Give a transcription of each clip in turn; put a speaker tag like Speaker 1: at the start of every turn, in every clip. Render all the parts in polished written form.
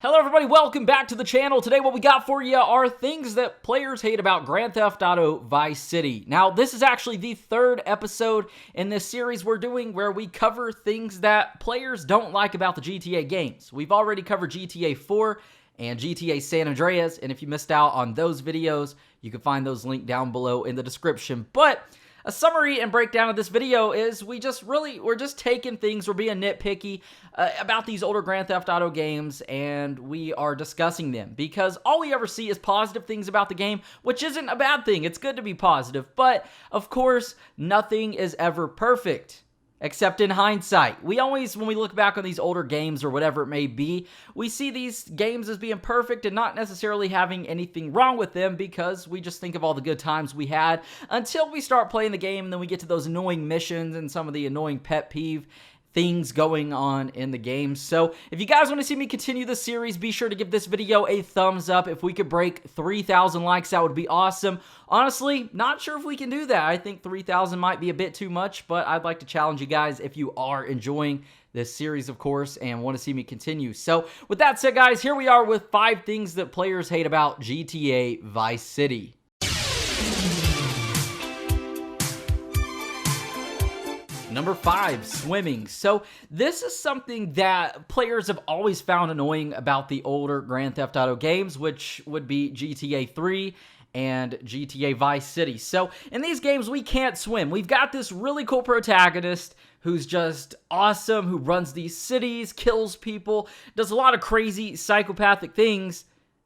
Speaker 1: Hello everybody, welcome back to the channel. Today what we got for you are things that players hate about Grand Theft Auto Vice City. Now, this is actually the third episode in this series we're doing where we cover things that players don't like about the GTA games. We've already covered GTA 4 and GTA San Andreas, and if you missed out on those videos, you can find those linked down below in the description. But a summary and breakdown of this video is we're just taking things, we're being nitpicky about these older Grand Theft Auto games, and we are discussing them because all we ever see is positive things about the game, which isn't a bad thing. It's good to be positive, but of course, nothing is ever perfect. Except in hindsight. We always, when we look back on these older games or whatever it may be, we see these games as being perfect and not necessarily having anything wrong with them because we just think of all the good times we had until we start playing the game and then we get to those annoying missions and some of the annoying pet peeve things going on in the game. So if you guys want to see me continue this series, be sure to give this video a thumbs up. If we could break 3,000 likes, that would be awesome. Honestly, not sure if we can do that. I think 3,000 might be a bit too much, but I'd like to challenge you guys if you are enjoying this series, of course, and want to see me continue. So with that said, guys, here we are with 5 things that players hate about GTA Vice City. Number 5, swimming. So this is something that players have always found annoying about the older Grand Theft Auto games, which would be GTA 3 and GTA Vice City. So in these games, we can't swim. We've got this really cool protagonist who's just awesome, who runs these cities, kills people, does a lot of crazy psychopathic things,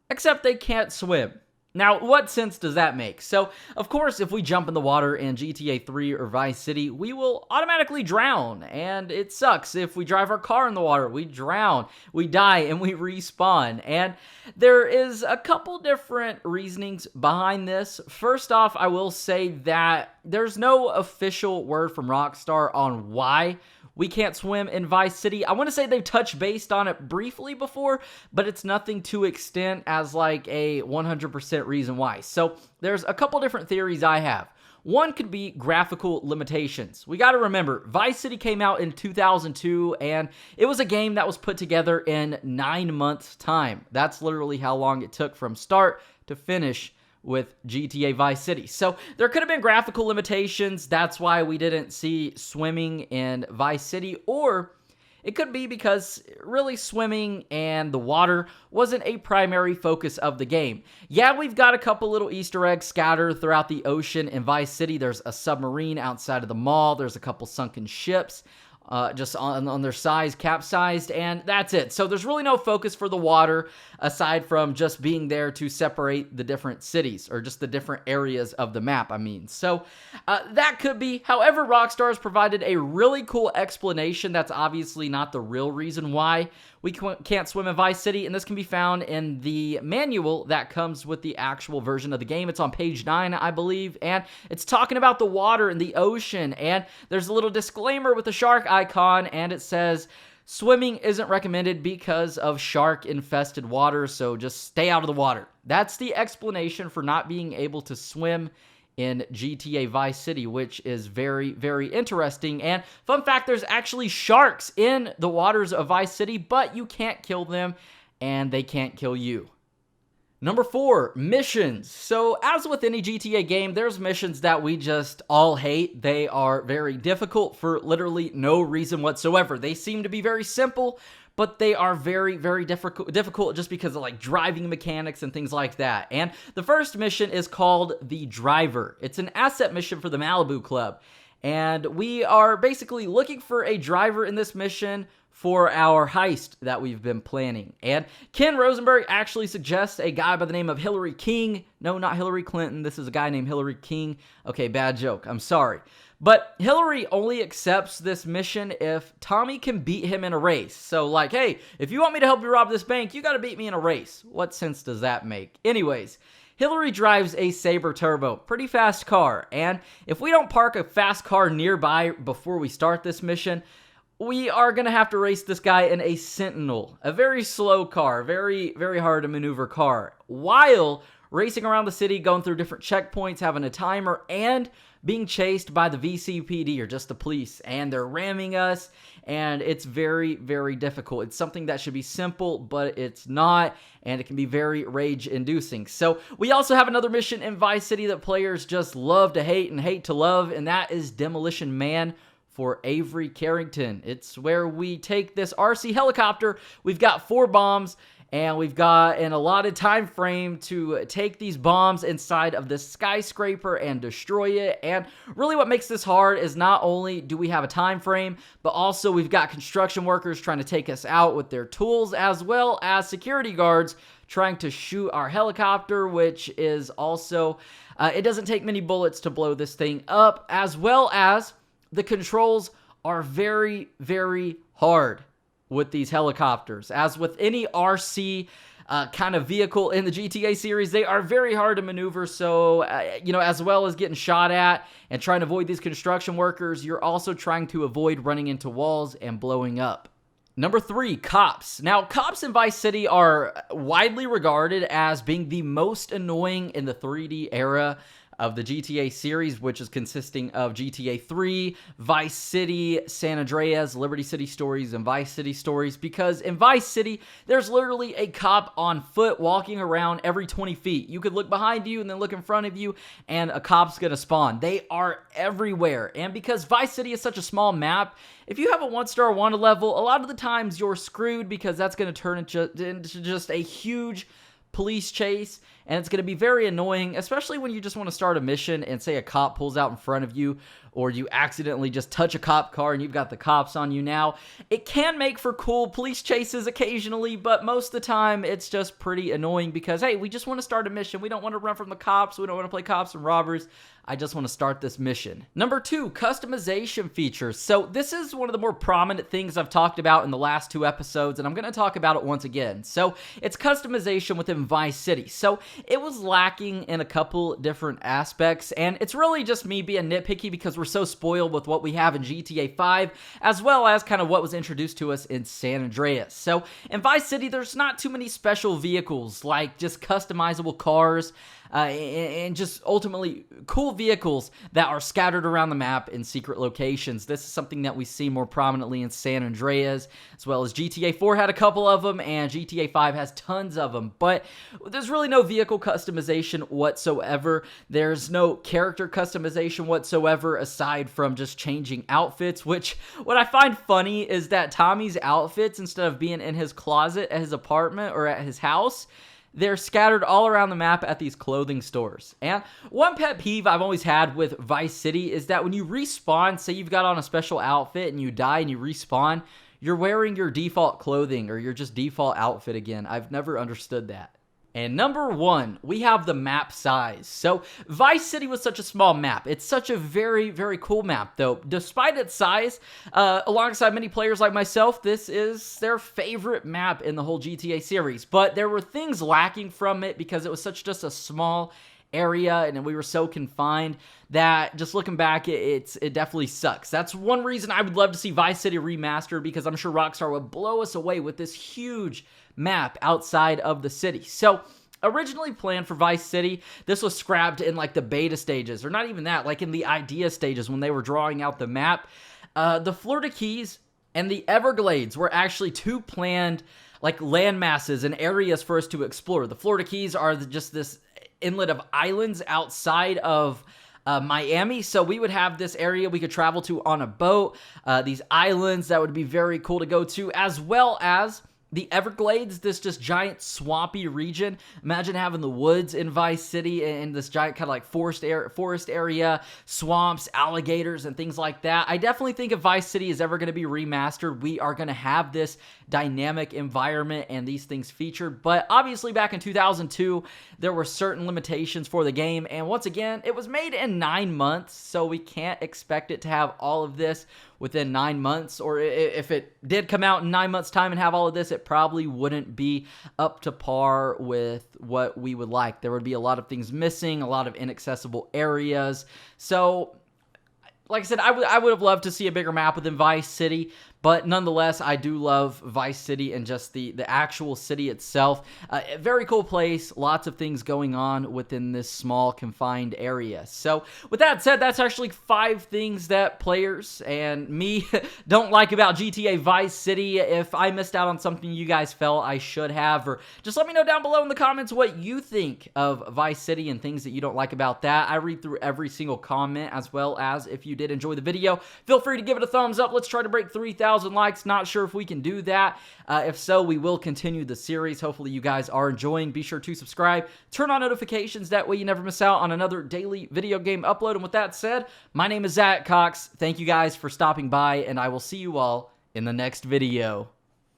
Speaker 1: except they can't swim. Now, what sense does that make? So, of course, if we jump in the water in GTA 3 or Vice City, we will automatically drown, and it sucks. If we drive our car in the water, we drown, we die, and we respawn. And there is a couple different reasonings behind this. First off, I will say that there's no official word from Rockstar on why we can't swim in Vice City. I want to say they've touched base on it briefly before, but it's nothing to extent as like a 100% reason why. So there's a couple different theories I have. One could be graphical limitations. We got to remember, Vice City came out in 2002, and it was a game that was put together in 9 months' time. That's literally how long it took from start to finish with GTA Vice City. So there could have been graphical limitations. That's why we didn't see swimming in Vice City, or it could be because really swimming and the water wasn't a primary focus of the game. Yeah, we've got a couple little Easter eggs scattered throughout the ocean in Vice City. There's a submarine outside of the mall. There's a couple sunken ships just on their sides, capsized, and that's it. So there's really no focus for the water aside from just being there to separate the different cities, or just the different areas of the map, I mean. So that could be. However, Rockstar has provided a really cool explanation that's obviously not the real reason why we can't swim in Vice City, and this can be found in the manual that comes with the actual version of the game. It's on page 9, I believe, and it's talking about the water and the ocean, and there's a little disclaimer with the shark icon, and it says, swimming isn't recommended because of shark-infested water, so just stay out of the water. That's the explanation for not being able to swim in GTA Vice City, which is very, very interesting. And fun fact, there's actually sharks in the waters of Vice City, but you can't kill them, and they can't kill you. Number 4, missions. So as with any GTA game, there's missions that we just all hate. They are very difficult for literally no reason whatsoever. They seem to be very simple, but they are very, very difficult just because of like driving mechanics and things like that. And the first mission is called The Driver. It's an asset mission for the Malibu Club. And we are basically looking for a driver in this mission for our heist that we've been planning. And Ken Rosenberg actually suggests a guy by the name of Hillary King. No, not Hillary Clinton. This is a guy named Hillary King. Okay, bad joke. I'm sorry. But Hillary only accepts this mission if Tommy can beat him in a race. So like, hey, if you want me to help you rob this bank, you got to beat me in a race. What sense does that make? Anyways, Hillary drives a Sabre Turbo, pretty fast car. And if we don't park a fast car nearby before we start this mission, we are going to have to race this guy in a Sentinel, a very slow car, very, very hard to maneuver car, while racing around the city, going through different checkpoints, having a timer, and being chased by the VCPD or just the police, and they're ramming us, and it's very, very difficult. It's something that should be simple, but it's not, and it can be very rage-inducing. So we also have another mission in Vice City that players just love to hate and hate to love, and that is Demolition Man for Avery Carrington. It's where we take this RC helicopter. We've got 4 bombs, and we've got an allotted time frame to take these bombs inside of this skyscraper and destroy it. And really what makes this hard is not only do we have a time frame, but also we've got construction workers trying to take us out with their tools, as well as security guards trying to shoot our helicopter, which is also, it doesn't take many bullets to blow this thing up, as well as the controls are very, very hard with these helicopters. As with any RC kind of vehicle in the GTA series, they are very hard to maneuver. So, as well as getting shot at and trying to avoid these construction workers, you're also trying to avoid running into walls and blowing up. Number 3, cops. Now, cops in Vice City are widely regarded as being the most annoying in the 3D era of the GTA series, which is consisting of GTA 3, Vice City, San Andreas, Liberty City Stories, and Vice City Stories, because in Vice City, there's literally a cop on foot walking around every 20 feet. You could look behind you and then look in front of you, and a cop's gonna spawn. They are everywhere, and because Vice City is such a small map, if you have a 1-star wanted level, a lot of the times you're screwed because that's gonna turn into just a huge police chase, and it's going to be very annoying, especially when you just want to start a mission and say a cop pulls out in front of you, or you accidentally just touch a cop car and you've got the cops on you now. It can make for cool police chases occasionally, but most of the time it's just pretty annoying because, hey, we just want to start a mission. We don't want to run from the cops. We don't want to play cops and robbers. I just want to start this mission. Number 2, customization features. So this is one of the more prominent things I've talked about in the last 2 episodes, and I'm going to talk about it once again. So it's customization within Vice City. So it was lacking in a couple different aspects, and it's really just me being nitpicky because we're so spoiled with what we have in GTA 5, as well as kind of what was introduced to us in San Andreas. So in Vice City, there's not too many special vehicles, like just customizable cars, and just ultimately cool vehicles that are scattered around the map in secret locations. This is something that we see more prominently in San Andreas, as well as GTA 4 had a couple of them, and GTA 5 has tons of them. But there's really no vehicle customization whatsoever. There's no character customization whatsoever, aside from just changing outfits, which what I find funny is that Tommy's outfits, instead of being in his closet at his apartment or at his house, they're scattered all around the map at these clothing stores. And one pet peeve I've always had with Vice City is that when you respawn, say you've got on a special outfit and you die and you respawn, you're wearing your default clothing or your just default outfit again. I've never understood that. And number 1, we have the map size. So Vice City was such a small map. It's such a very, very cool map, though. Despite its size, alongside many players like myself, this is their favorite map in the whole GTA series. But there were things lacking from it because it was just a small area, and we were so confined that just looking back, it definitely sucks. That's one reason I would love to see Vice City remastered, because I'm sure Rockstar would blow us away with this huge map outside of the city. So originally planned for Vice City, this was scrapped in like the beta stages, or not even that, like in the idea stages when they were drawing out the map. The Florida Keys and the Everglades were actually 2 planned like land masses and areas for us to explore. The Florida Keys are just this inlet of islands outside of Miami, so we would have this area we could travel to on a boat, these islands that would be very cool to go to, as well as the Everglades, this just giant swampy region. Imagine having the woods in Vice City and this giant kind of like forest area, swamps, alligators, and things like that. I definitely think if Vice City is ever going to be remastered, we are going to have this dynamic environment and these things featured. But obviously back in 2002, there were certain limitations for the game. And once again, it was made in 9 months, so we can't expect it to have all of this within 9 months, or if it did come out in 9 months' time and have all of this, it probably wouldn't be up to par with what we would like. There would be a lot of things missing, a lot of inaccessible areas. So, like I said, I would have loved to see a bigger map within Vice City, but nonetheless, I do love Vice City and just the actual city itself. Very cool place, lots of things going on within this small confined area. So with that said, that's actually 5 things that players and me don't like about GTA Vice City. If I missed out on something you guys felt I should have, or just let me know down below in the comments what you think of Vice City and things that you don't like about that. I read through every single comment, as well as if you did enjoy the video, feel free to give it a thumbs up. Let's try to break 3,000 likes. Not sure if we can do that. If so, we will continue the series. Hopefully you guys are enjoying. Be sure to subscribe, turn on notifications, that way you never miss out on another daily video game upload. And with that said, my name is Zach Cox. Thank you guys for stopping by, and I will see you all in the next video.